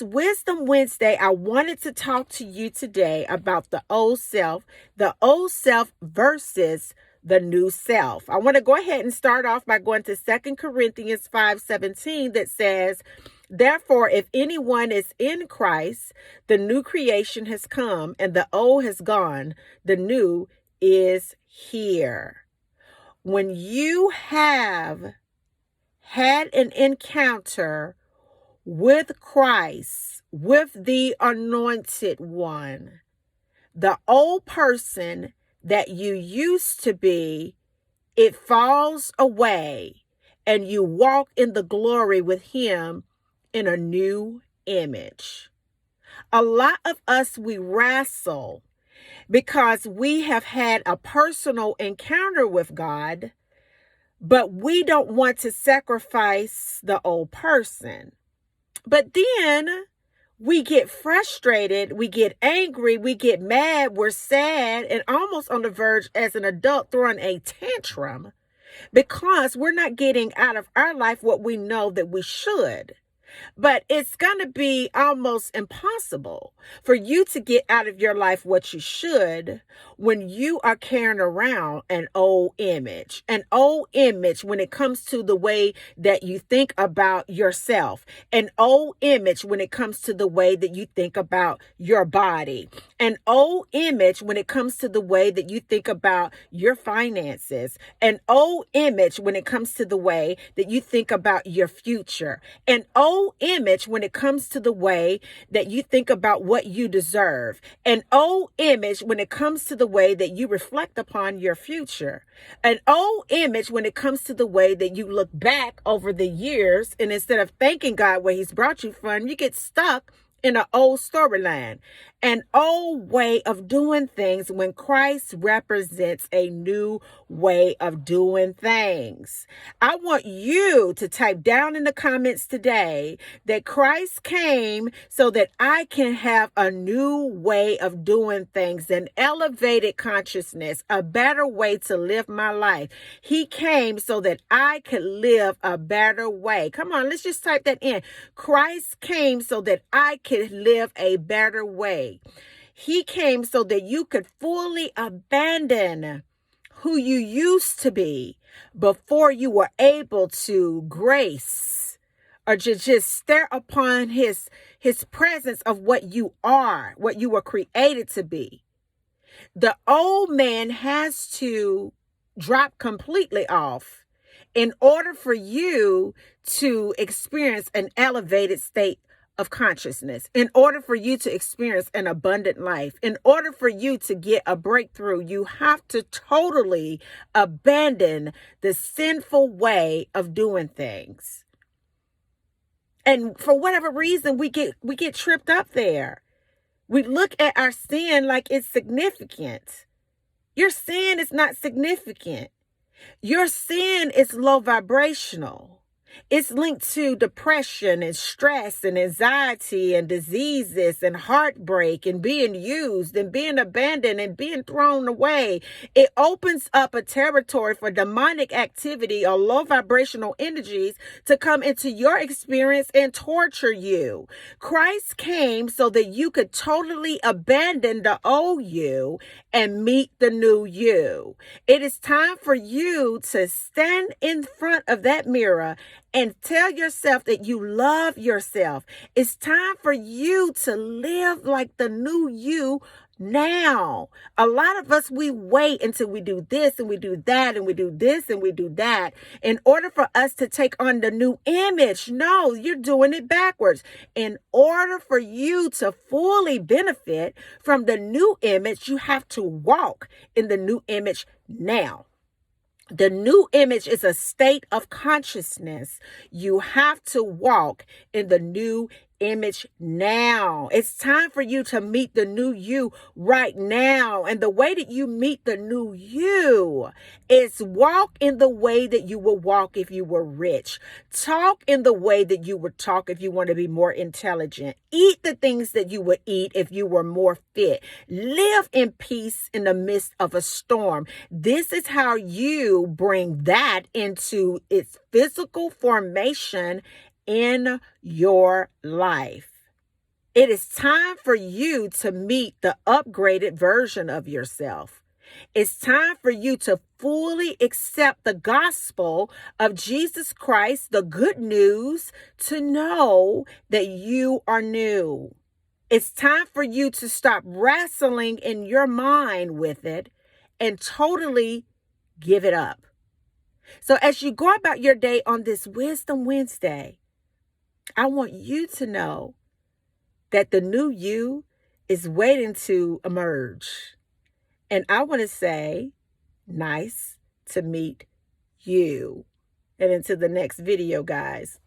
Wisdom Wednesday, I wanted to talk to you today about the old self versus the new self. I want to go ahead and start off by going to 2 Corinthians 5:17 that says, "Therefore, if anyone is in Christ, the new creation has come and the old has gone. The new is here." When you have had an encounter with Christ, with the anointed one, the old person that you used to be, it falls away and you walk in the glory with him in a new image. A lot of us, we wrestle because we have had a personal encounter with God, but we don't want to sacrifice the old person. But then we get frustrated, we get angry, we get mad, we're sad, and almost on the verge as an adult throwing a tantrum because we're not getting out of our life what we know that we should. But it's going to be almost impossible for you to get out of your life what you should when you are carrying around an old image. An old image when it comes to the way that you think about yourself. An old image when it comes to the way that you think about your body. An old image when it comes to the way that you think about your finances. An old image when it comes to the way that you think about your future. An old image when it comes to the way that you think about what you deserve. An old image when it comes to the way that you reflect upon your future. An old image when it comes to the way that you look back over the years, and instead of thanking God where he's brought you from, you get stuck in an old storyline, an old way of doing things when Christ represents a new way of doing things. I want you to type down in the comments today that Christ came so that I can have a new way of doing things, an elevated consciousness, a better way to live my life. He came so that I could live a better way. Come on, let's just type that in. Christ came so that I could live a better way. He came so that you could fully abandon who you used to be before you were able to grace or just stare upon his presence of what you are, what you were created to be. The old man has to drop completely off in order for you to experience an elevated state of consciousness, in order for you to experience an abundant life, in order for you to get a breakthrough, you have to totally abandon the sinful way of doing things. And for whatever reason, we get tripped up there. We look at our sin like it's significant. Your sin is not significant. Your sin is low vibrational. It's linked to depression and stress and anxiety and diseases and heartbreak and being used and being abandoned and being thrown away. It opens up a territory for demonic activity or low vibrational energies to come into your experience and torture you. Christ came so that you could totally abandon the old you and meet the new you. It is time for you to stand in front of that mirror and tell yourself that you love yourself. It's time for you to live like the new you now. A lot of us, we wait until we do this and we do that and we do this and we do that in order for us to take on the new image. No, you're doing it backwards. In order for you to fully benefit from the new image, you have to walk in the new image now. The new image is a state of consciousness. You have to walk in the new image now. It's time for you to meet the new you right now. And the way that you meet the new you is walk in the way that you would walk if you were rich. Talk in the way that you would talk if you want to be more intelligent. Eat the things that you would eat if you were more fit. Live in peace in the midst of a storm. This is how you bring that into its physical formation in your life. It is time for you to meet the upgraded version of yourself. It's time for you to fully accept the gospel of Jesus Christ, the good news, to know that you are new. It's time for you to stop wrestling in your mind with it and totally give it up. So as you go about your day on this Wisdom Wednesday, I want you to know that the new you is waiting to emerge. And I want to say, nice to meet you. And until the next video, guys.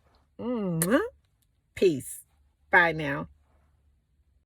Peace. Bye now.